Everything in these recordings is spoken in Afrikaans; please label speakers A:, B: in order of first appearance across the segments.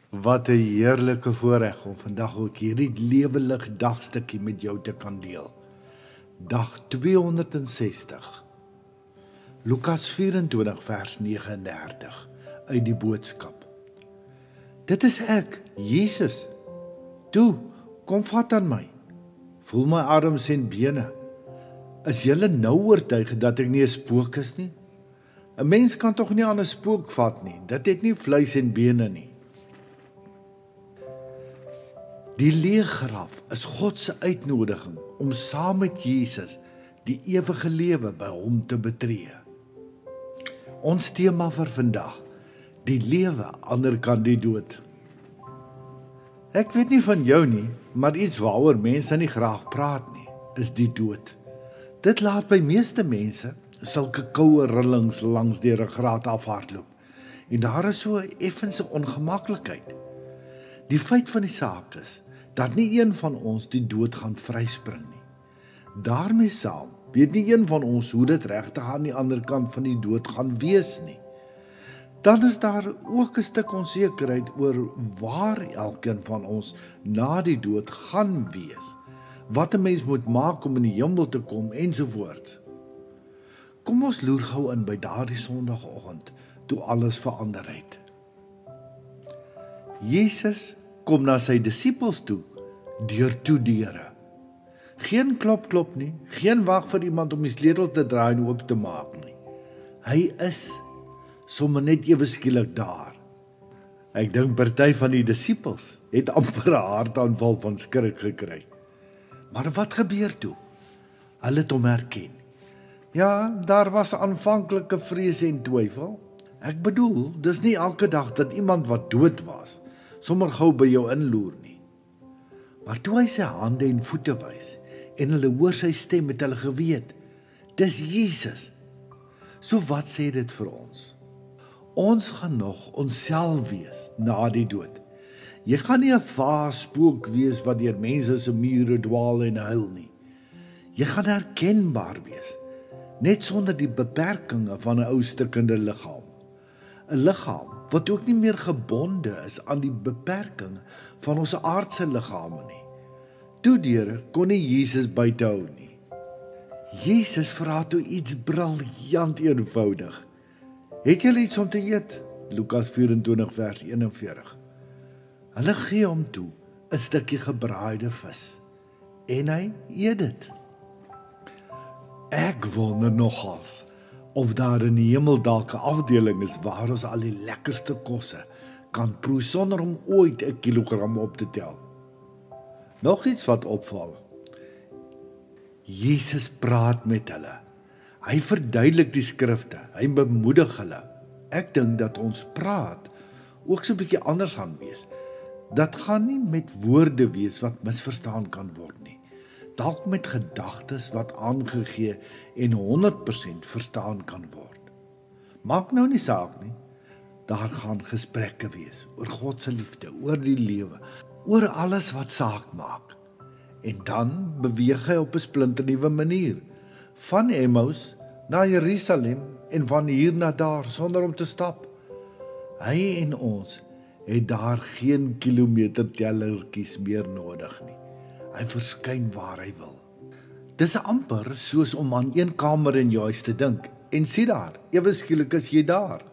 A: Wat 'n heerlike voorreg om vandag ook hierdie lewendig dagstukkie met jou te kan deel. Dag 260. Lukas 24 vers 39 uit die boodskap. Dit is ek, Jesus. Toe, kom vat aan my. Voel my arms en bene. Is julle nou oortuig dat ek nie 'n spook is nie? 'n Mens kan tog nie aan 'n spook vat nie. Dit het nie vleis en bene nie. Die leë graf is God se uitnodiging om saam met Jesus die ewige lewe by hom te betree. Ons tema vir vandag, die lewe ander kant die dood. Ek weet nie van jou nie, maar iets waaroor mense nie graag praat nie, is die dood. Dit laat by meeste mense sulke koue rillings langs die ruggraat afhardloop. En daar is so 'n effense ongemaklikheid. Die feit van die saak is dat nie een van ons die dood gaan vryspring nie. Daarmee saam weet nie een van ons hoe dit regtig aan die ander kant van die dood gaan wees nie. Dan is daar ook 'n stuk onsekerheid oor waar elkeen van ons na die dood gaan wees, wat 'n mens moet maak om in die hemel te kom ensovoorts. Kom ons loer gou in by daardie Sondagoggend toe alles verander het. Jesus kom na sy disippels toe deur toedeure. Geen klop nie, geen wag vir iemand om die sleutel te draai en oop te maak nie. Hy is sommer net ewe skielik daar. Ek dink party van die disippels het amper 'n hartaanval van skrik gekry. Maar wat gebeur toe? Hulle het hom herken. Ja, daar was aanvanklike vrees en twyfel. Ek bedoel, dis nie elke dag dat iemand wat dood was, sommer gou by jou inloer nie. Maar toe hy sy hande en voete wys, en hulle hoor sy stem, het hulle geweet, dis Jesus. So wat sê dit vir ons? Ons gaan nog onsself wees na die dood. Jy gaan nie 'n vaar spook wees wat deur mense se mure dwaal en huil nie. Jy gaan herkenbaar wees, net sonder die beperkings van 'n ou stikkende liggaam. 'n Liggaam wat ook nie meer gebonde is aan die beperkings van ons aardse liggame nie. Toedeure kon nie Jesus buitehou nie. Jesus vra toe iets briljant eenvoudig. Het julle iets om te eet? Lukas 24 vers 41. Hulle gee hom toe 'n stukkie gebraaide vis en hy eet dit. Ek wonder nogals of daar in die hemel dalk 'n afdeling is waar ons al die lekkerste kosse kan proe sonder om ooit 'n kilogram op te tel. Nog iets wat opval. Jesus praat met hulle. Hy verduidelik die skrifte, hy bemoedig hulle. Ek dink dat ons praat ook so 'n bietjie anders gaan wees. Dat gaan nie met woorde wees wat misverstaan kan word nie. Dalk met gedagtes wat aangegee en 100% verstaan kan word. Maak nou nie saak nie. Daar gaan gesprekke wees oor God se liefde, oor die lewe, oor alles wat saak maak. En dan beweeg hy op 'n splinternuwe manier, van Emmaus na Jerusalem en van hier na daar sonder om te stap. Hy en ons het daar geen kilometertellertjies meer nodig nie. Hy verskyn waar hy wil. Dis amper soos om aan een kamer in jou huis te dink en sien daar, ewe skielik is jy daar.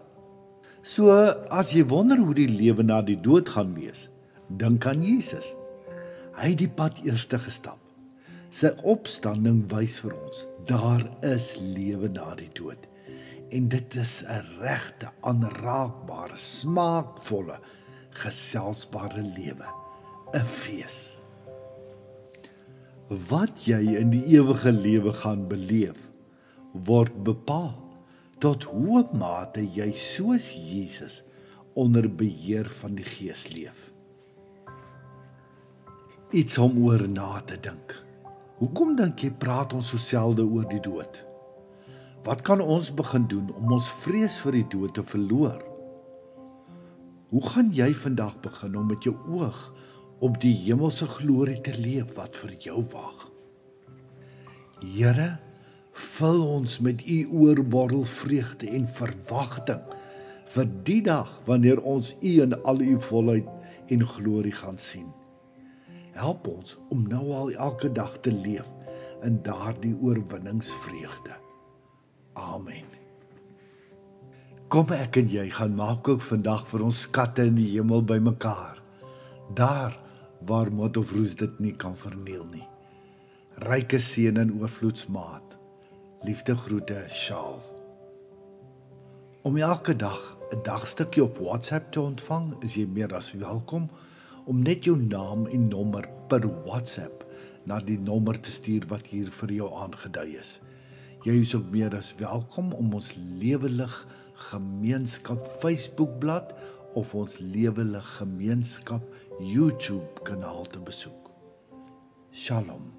A: So as jy wonder hoe die lewe na die dood gaan wees, dink aan Jesus. Hy het die pad eerste gestap. Sy opstanding wys vir ons, daar is lewe na die dood. En dit is 'n regte, aanraakbare, smaakvolle, geselsbare lewe, 'n fees. Wat jy in die ewige lewe gaan beleef, word bepaal tot hoe mate jy soos Jesus onder beheer van die Gees leef. Iets om oor na te dink. Hoekom dink jy praat ons so selde oor die dood? Wat kan ons begin doen om ons vrees vir die dood te verloor? Hoe gaan jy vandag begin om met jou oog op die hemelse glorie te leef wat vir jou wag? Here, vul ons met u oorborrel vreugde en verwagting vir die dag wanneer ons u in al u volheid en glorie gaan sien. Help ons om nou al elke dag te leef in daardie oorwinningsvreugde. Amen. Kom ek en jy gaan maak ook vandag vir ons skatte in die hemel bymekaar. Daar waar moord of roes dit nie kan verniel nie. Ryke seën en oorvloedsmaat. Liefde groete, Shaal. Om elke dag 'n dagstukkie op WhatsApp te ontvang, is jy meer as welkom om net jou naam en nommer per WhatsApp na die nommer te stuur wat hier vir jou aangedui is. Jy is ook meer as welkom om ons Lewelig Gemeenskap Facebookblad of ons Lewelig Gemeenskap YouTube kanaal te besoek. Shalom.